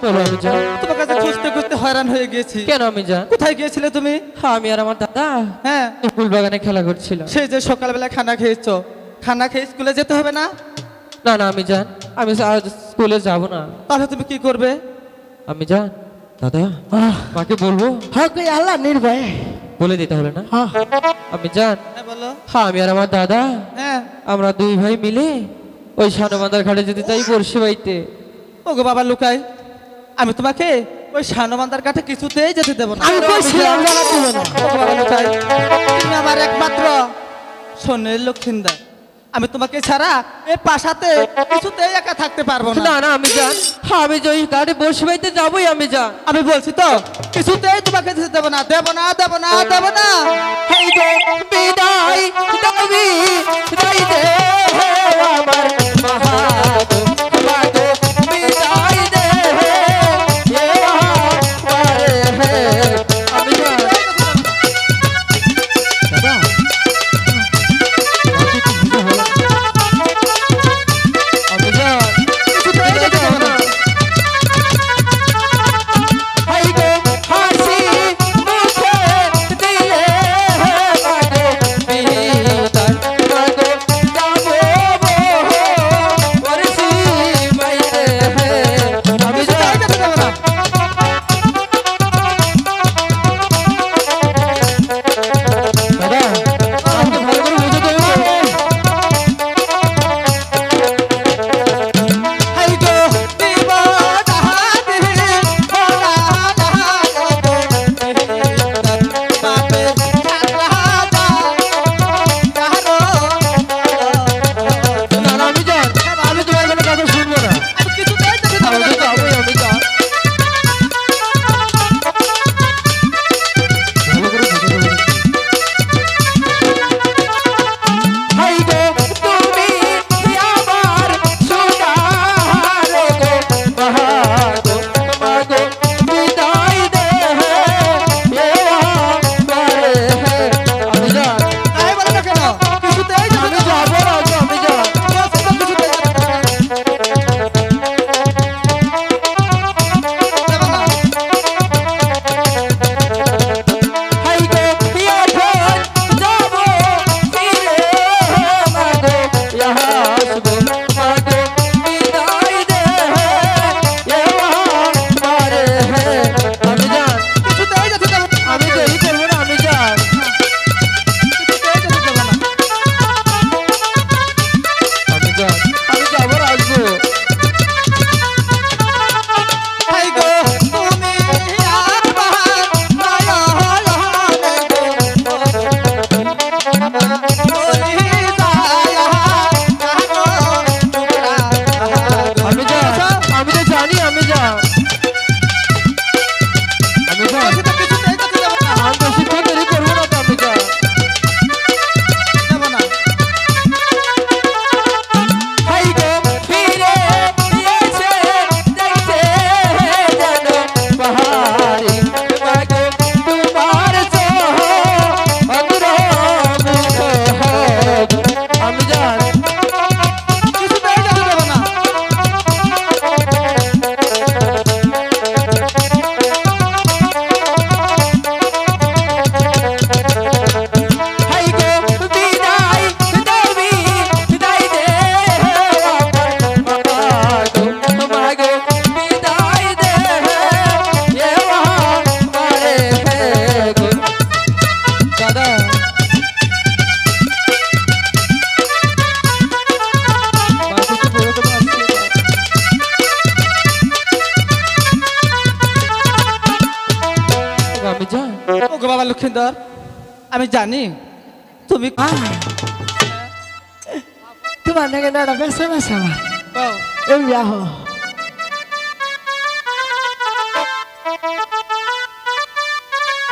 বলো আমি জান। তোমার কাছে খুঁজতে খুঁজতে হয়রান হয়ে গেছি। কেন আমি জান? কোথায় গিয়েছিলে তুমি? হ্যাঁ আমি আর আমার দাদা হ্যাঁ ফুল বাগানে খেলা করছিল। সেই যে সকালবেলা খানা খেয়েছো, খানা খেয়ে স্কুলে যেতে হবে না? না না আমি জান, আমি আজ স্কুলে যাব না। তাহলে তুমি কি করবে? আমি জান দাদা মাকে বলবো? হ্যাঁ কই আল্লাহ নির্ভয়। বলে দিতে হবে না? হ্যাঁ আমি জান হ্যাঁ বলো। হ্যাঁ আমি আর আমার দাদা হ্যাঁ আমরা দুই ভাই মিলে ওই সানবান্ধার ঘাটে যেতে চাই বর্ষি বাইতে। ওগো বাবা লুকাই, আমি তোমাকে ওই শানবান্ধার কাছে কিছুতেই যেতে দেবো না। আমি কইছিলাম জানা দিব না। ওগো বাবা লুকাই, তুমি আমার একমাত্র সোনের লক্ষিন্দর। আমি তোমাকে ছাড়া এই পাশাতে কিছুতেই একা থাকতে পারবো না। না না আমি জান হ্যাঁ আমি যে ওই ঘাটে বর্ষি বাইতে যাবোই আমি জান। আমি বলছি তো কিছুতেই তোমাকে যেতে দেবো না, দেবো না, দেবো না, দেবো না। হেই গো বিদায় দাবি দাই দে আমার মহাগো মাগো বিদায় দে হে আমারে হে। আমি জান দাদা আমি জান কিছুতেই যেতে দেবো না। হেই গো হাসি মুখে দিলে মাগো বিদায় মাগো যাবো বর্ষি বাইতে হে। আমি জান কিছুতেই যেতে দেবো না। দাদা আমাকে ভালো করে বুঝে দেবে? হাই গো বিবাদাহাতি ওলা লাহাগো বাপে ছাড়া কারো। না না আমি জান আমি তোমার কোনো কথা শুনবো না। আমি কিছুতেই যেতে দেবো আমি না। তো যাবোই আমি জান। ভালো করে বুঝে দেবে? হাই গো তুমি আমার সোনার গো মহাগো মাগো বিদায় দে হে আমারে হে। আমি জান তাই বলো না কেন? কিছুতেই যেতে আমি দেবো না। যাবো না আমি জান। বলছি তো কিছুতেই যেতে দেবো না। দেবো না। হাই গো এখন যাবো ফিরে মাগো আসবো মাগো বিদায় দে হে আমারে হে। আমি জান কিছুতেই যেতে দেবো না। আমি দেরি করবো না আমি জান। কিছুতেই যেতে দেবো না। আমি জান আমি যাবো আর আসবো। হাই গো তুমি আমার আমি জান আমি তো জানি আমি জান। আমি জান আমি বেশিক্ষণ দেরি করবো না তো আমি জান। হাই গো ফিরে এসে দেখতে যেন পাহাড়ি মাগো তোমার চন্দ্র মুখ হোক। আমি জান হাই গো বিদায় দাবি দাই দে আমার মাগো মাগো বিদায় দে হে আমারে হে গো। দাদা বাসে বড় করে আসছে। আমি জান ওগো বাবা লক্ষিন্দর, আমি জানি তুমি তোমার নাকি না বেসে বেসে আমার কও, এই আহো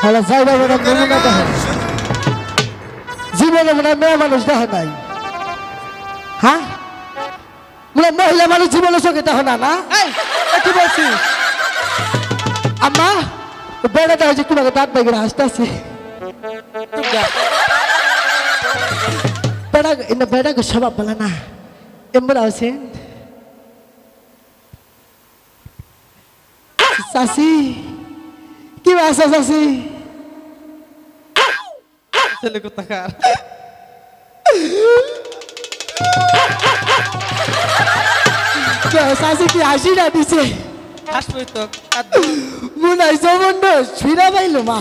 হলো যাইবা বড় নমুনা দেখো জীবনে মনে হয় মেয়ে মানুষ দেখো নাই। হ্যাঁ মনে হয় মহিলা মানুষ জীবনে চোখে দেখো না না। এই, এ কি বলছিস? আম্মা বেড়া দেখো যে তোমাকে দাঁত বেগে হাসতেছে। চুপ যা। বেড়া ইন্না বেড়াকে স্বভাব বলে না এমন আছে চাচি কি আছে চাচি ছেলে কোথাকার চাচি কি হাসি না দিছে হাসবই তো মনে হয় জমন্ড ছুঁড়া পাইল মা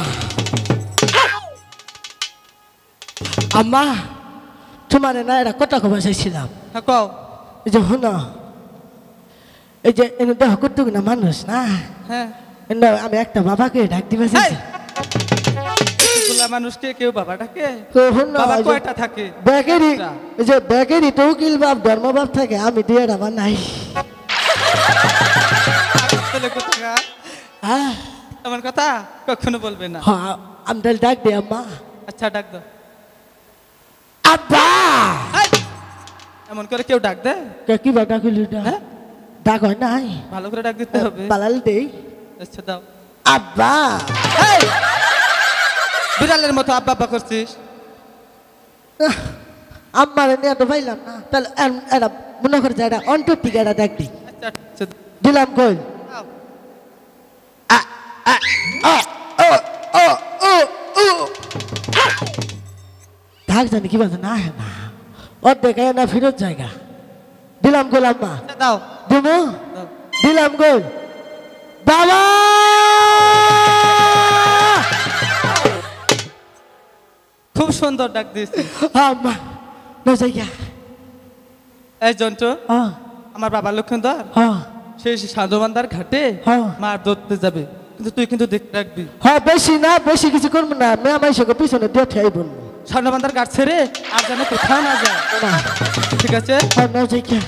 আম্মা তোমার না এটা কটা খবর চাইছিলাম হ্যাঁ কও এই যে হন এই যে এনে দেহ করতে না মানুষ না হ্যাঁ এনে আমি একটা বাবাকে ডাক দিবে এই! এগুলা মানুষকে কেউ বাবাটাকে বাবা কয়টা থাকে বেকেরি একটা। এই যে বেকেরি তৌকিল বাপ ধর্ম বাপ থাকে আমি দিয়ে ডাবা নাই ছেলে কোথাকার হ্যাঁ এমন কথা কখনো বলবে না হ্যাঁ আমি তাহলে ডাক দিই আম্মা আচ্ছা ডাক দাও আব্বা এই! এমন করে কেউ ডাক দে কি বা ডাকিল হ্যাঁ? ডাক হয় নাই ভালো করে ডাক দিতে হবে পালাল দেই আচ্ছা দাও আব্বা এই! বিড়ালের মতো আব্বা আব্বা করছিস আম্মার নিয়ে তো পাইলাম না তাহলে এটা মনে করে যে এটা অন্তর থেকে এটা ডাক দিই আচ্ছা আচ্ছা দিলাম কই দাও। ঢাক জানি কি বলছে না না অর্ধেক না ফেরত জায়গা দিলাম গোল আম্মা আচ্ছা, দাও দেবো দাও। দিলাম গোল বাবা খুব সুন্দর ডাক দিয়েছি আম্মা না জায়গা এই জন্টু আমার বাবা লক্ষ্মীন্দর হ্যাঁ সেই সাধুবান্দার ঘাটে হ্যাঁ। মার ধরতে যাবে কিন্তু তুই কিন্তু দেখতে রাখবি হ্যাঁ বেশি না বেশি কিছু করবো না মেয়ে আমার সঙ্গে পিছনে দিয়ে ঠাই বলবো সাধুবান্দার ঘাট ছেড়ে আর যেন কোথাও না যায় না ঠিক আছে হ্যাঁ না জায়গা